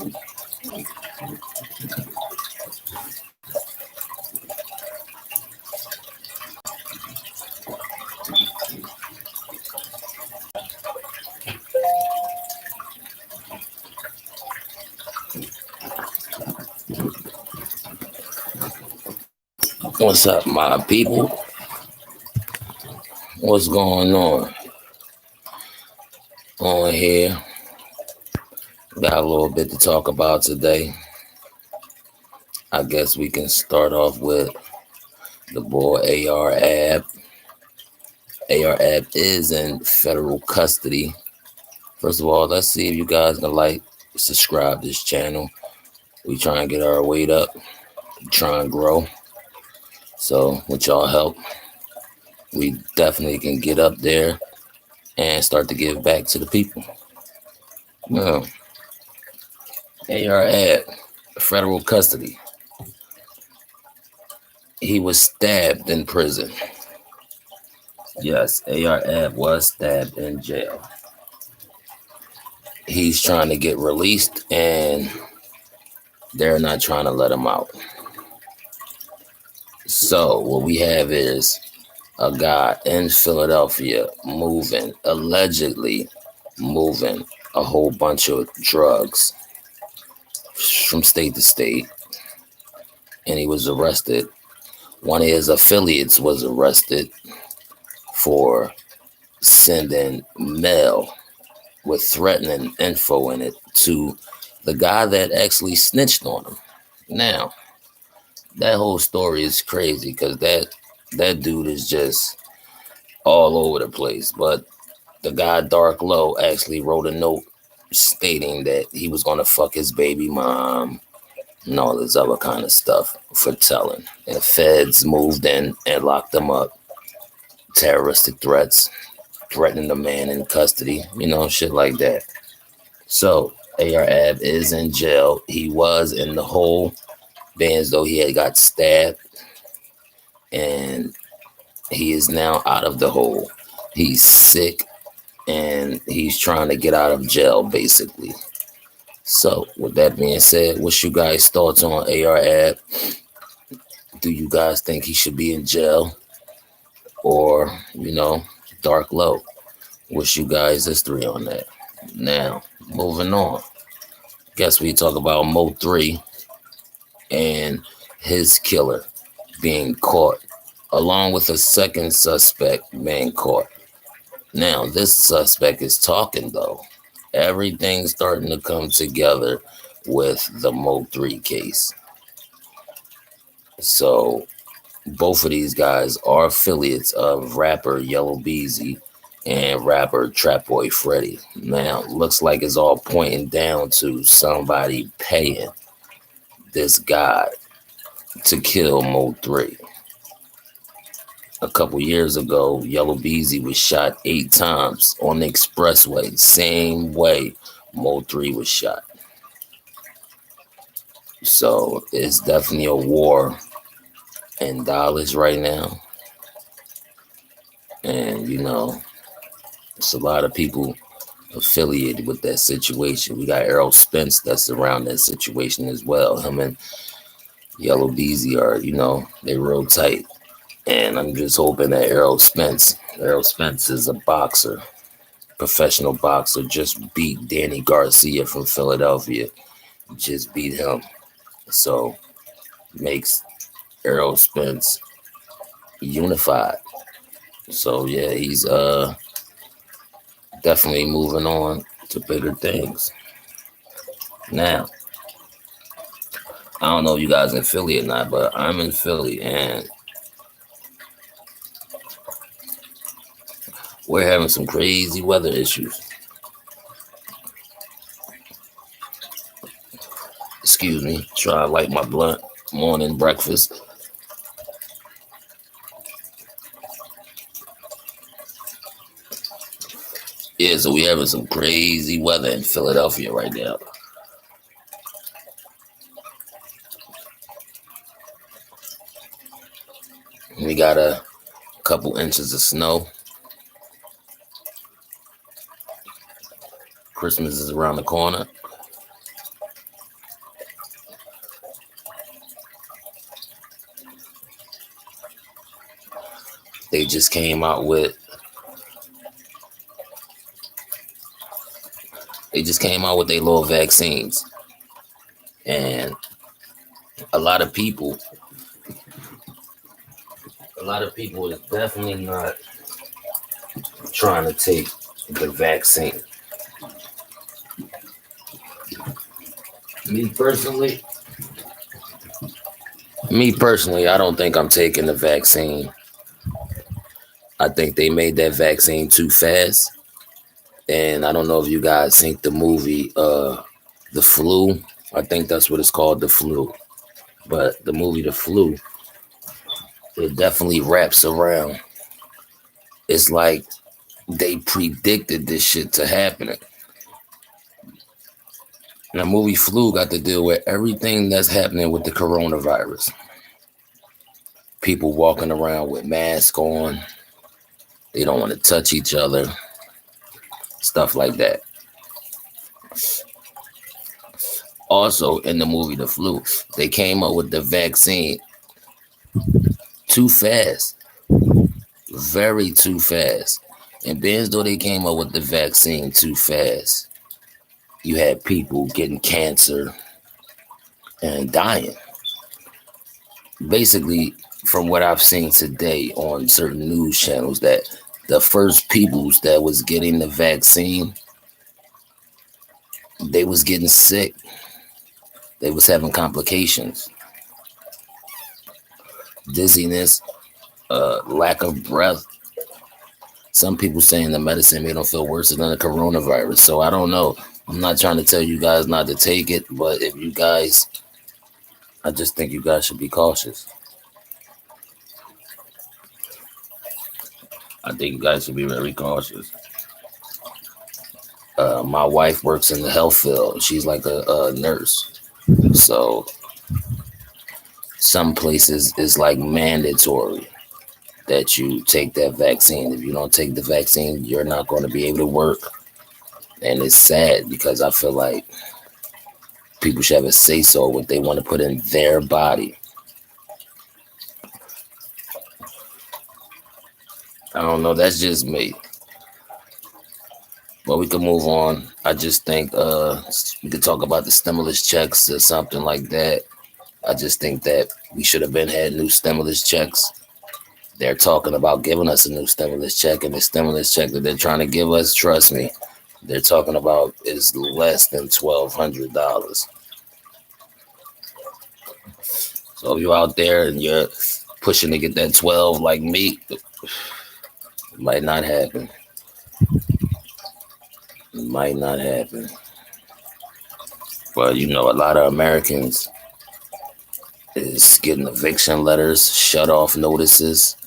What's up, my people? What's going on here? Got a little bit to talk about today. I guess we can start off with the boy AR Ab. AR Ab is in federal custody. First of all, let's see if you guys can subscribe this channel. We try and get our weight up, try and grow. So with y'all help, we definitely can get up there and start to give back to the people. Now, AR Ab, federal custody. He was stabbed in prison. Yes, AR Ab was stabbed in jail. He's trying to get released and they're not trying to let him out. So what we have is a guy in Philadelphia allegedly moving a whole bunch of drugs from state to state. And he was arrested. One of his affiliates was arrested for sending mail with threatening info in it to the guy that actually snitched on him. Now, that whole story is crazy because that dude is just all over the place. But the guy Dark Low actually wrote a note stating that he was going to fuck his baby mom and all this other kind of stuff for telling. And feds moved in and locked him up. Terroristic threats, threatening the man in custody, shit like that. So AR Ab is in jail. He was in the hole, being as though he had got stabbed, and he is now out of the hole. He's sick and he's trying to get out of jail, basically. So with that being said, what's you guys' thoughts on AR Ab? Do you guys think he should be in jail? Or, Dark Low? What's you guys' history on that? Now, moving on. Guess we talk about mo3 and his killer being caught, along with a second suspect being caught. Now, this suspect is talking, though. Everything's starting to come together with the mo3 case. So, both of these guys are affiliates of rapper Yellow Beezy and rapper Trap Boy Freddy. Now, looks like it's all pointing down to somebody paying this guy to kill mo3. A couple years ago, Yellow Beezy was shot 8 times on the expressway, same way mo3 was shot. So it's definitely a war in dollars right now. And, it's a lot of people affiliated with that situation. We got Errol Spence that's around that situation as well. Him and Yellow Beezy are, they real tight. And I'm just hoping that Errol Spence is a boxer, professional boxer, just beat Danny Garcia from Philadelphia. Just beat him. So makes Errol Spence unified. So yeah, he's definitely moving on to bigger things. Now, I don't know if you guys in Philly or not, but I'm in Philly and we're having some crazy weather issues. Excuse me, try to light my blunt, morning breakfast. Yeah, so we having some crazy weather in Philadelphia right now. We got a couple inches of snow. Christmas is around the corner. They just came out with their little vaccines, and a lot of people, is definitely not trying to take the vaccine. Me personally, I don't think I'm taking the vaccine. I think they made that vaccine too fast. And I don't know if you guys seen the movie The Flu. I think that's what it's called, The Flu. But the movie The Flu, it definitely wraps around. It's like they predicted this shit to happen. And the movie Flu got to deal with everything that's happening with the coronavirus. People walking around with masks on. They don't want to touch each other. Stuff like that. Also, in the movie The Flu, they came up with the vaccine too fast. Very too fast. And being as though they came up with the vaccine too fast, you had people getting cancer and dying. Basically, from what I've seen today on certain news channels, that the first peoples that was getting the vaccine, they was getting sick. They was having complications, dizziness, lack of breath. Some people saying the medicine made them feel worse than the coronavirus. So I don't know. I'm not trying to tell you guys not to take it, but if you guys, I just think you guys should be cautious. I think you guys should be very cautious. My wife works in the health field. She's like a nurse. So some places is like mandatory that you take that vaccine. If you don't take the vaccine, you're not going to be able to work. And it's sad because I feel like people should have a say so what they want to put in their body. I don't know. That's just me. But we can move on. I just think we could talk about the stimulus checks or something like that. I just think that we should have had new stimulus checks. They're talking about giving us a new stimulus check, and the stimulus check that they're trying to give us, trust me, they're talking about is less than $1,200. So if you're out there and you're pushing to get that 12 like me, it might not happen. It might not happen. But you know, a lot of Americans is getting eviction letters, shut off notices.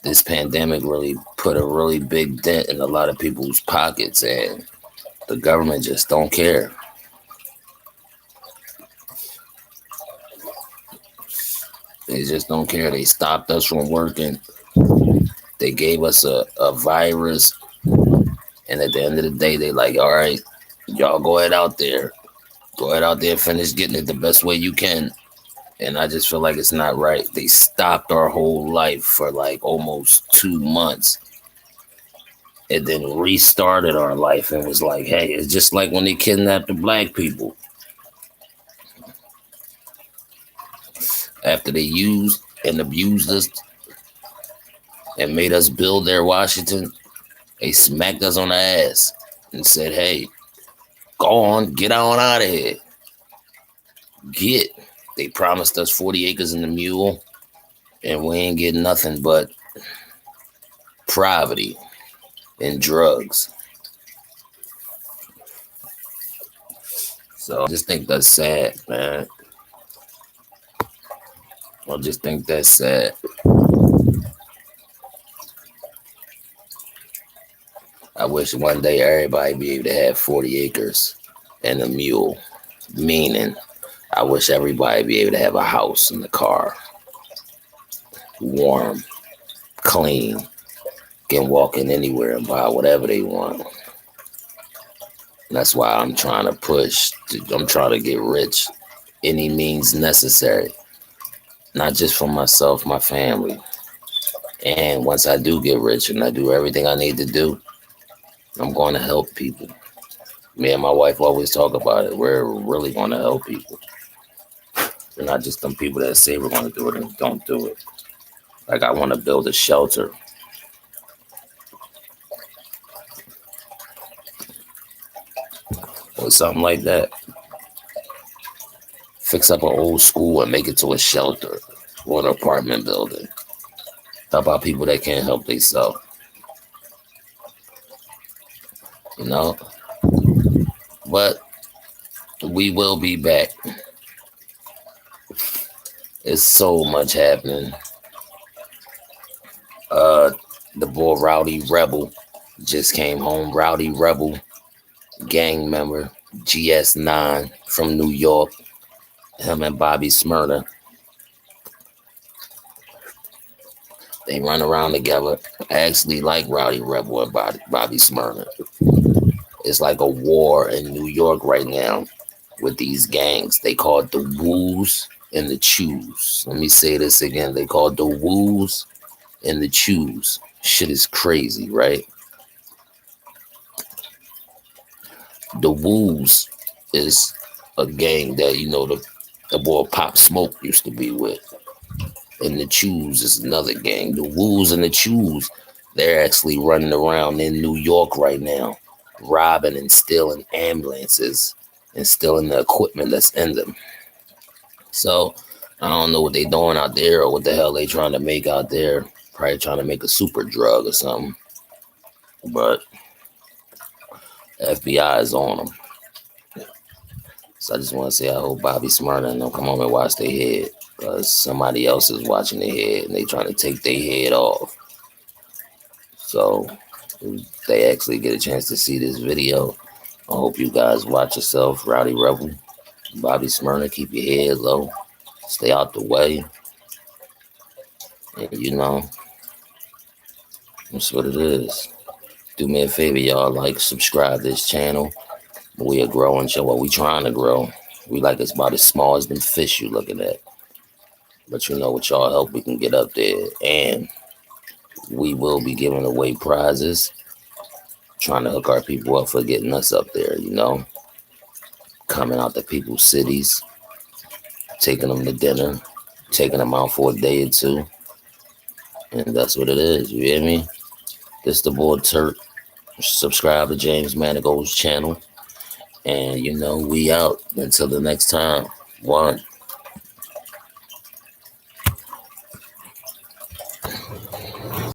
This pandemic really put a really big dent in a lot of people's pockets, and the government just don't care. They just don't care. They stopped us from working. They gave us a virus. And at the end of the day, they like, all right, y'all go ahead out there. Go ahead out there, finish getting it the best way you can. And I just feel like it's not right. They stopped our whole life for like almost 2 months. And then restarted our life and was like, hey, it's just like when they kidnapped the black people. After they used and abused us and made us build their Washington, they smacked us on the ass and said, hey, go on, get on out of here. They promised us 40 acres and a mule, and we ain't getting nothing but poverty and drugs. So I just think that's sad, man. I just think that's sad. I wish one day everybody be able to have 40 acres and a mule. Meaning, I wish everybody be able to have a house and a car. Warm, clean, can walk in anywhere and buy whatever they want. And that's why I'm trying to push. I'm trying to get rich any means necessary. Not just for myself, my family. And once I do get rich and I do everything I need to do, I'm going to help people. Me and my wife always talk about it. We're really going to help people. We're not just them people that say we're going to do it and don't do it. Like, I want to build a shelter or something like that. Fix up an old school and make it to a shelter or an apartment building. Help out people that can't help themselves. You know? But we will be back. There's so much happening. Uh, the boy Rowdy Rebel just came home. Rowdy Rebel, gang member, GS9 from New York. Him and Bobby Smyrna. They run around together. I actually like Rowdy Rebel and Bobby Smyrna. It's like a war in New York right now with these gangs. They call it the Woos and the Chews. Let me say this again. They call it the Woos and the Chews. Shit is crazy, right? The Woos is a gang that, you know, the boy Pop Smoke used to be with. And the Chews is another gang. The Woos and the Chews, they're actually running around in New York right now, robbing and stealing ambulances and stealing the equipment that's in them. So I don't know what they doing out there or what the hell they trying to make out there. Probably trying to make a super drug or something. But FBI is on them. So I just want to say I hope Bobby Smyrna and them come home and watch their head. Because somebody else is watching their head and they trying to take their head off. So if they actually get a chance to see this video, I hope you guys watch yourself. Rowdy Rebel, Bobby Smyrna, keep your head low. Stay out the way. And you know, that's what it is. Do me a favor, y'all. Like, subscribe to this channel. We are growing show. What we trying to grow. We like it's about as small as them fish you looking at. But you know, with y'all help, we can get up there. And we will be giving away prizes. Trying to hook our people up for getting us up there, you know. Coming out to people's cities. Taking them to dinner. Taking them out for a day or two. And that's what it is, you hear me? This the boy Turk. Subscribe to James Manigold's channel. And you know, we out until the next time. One.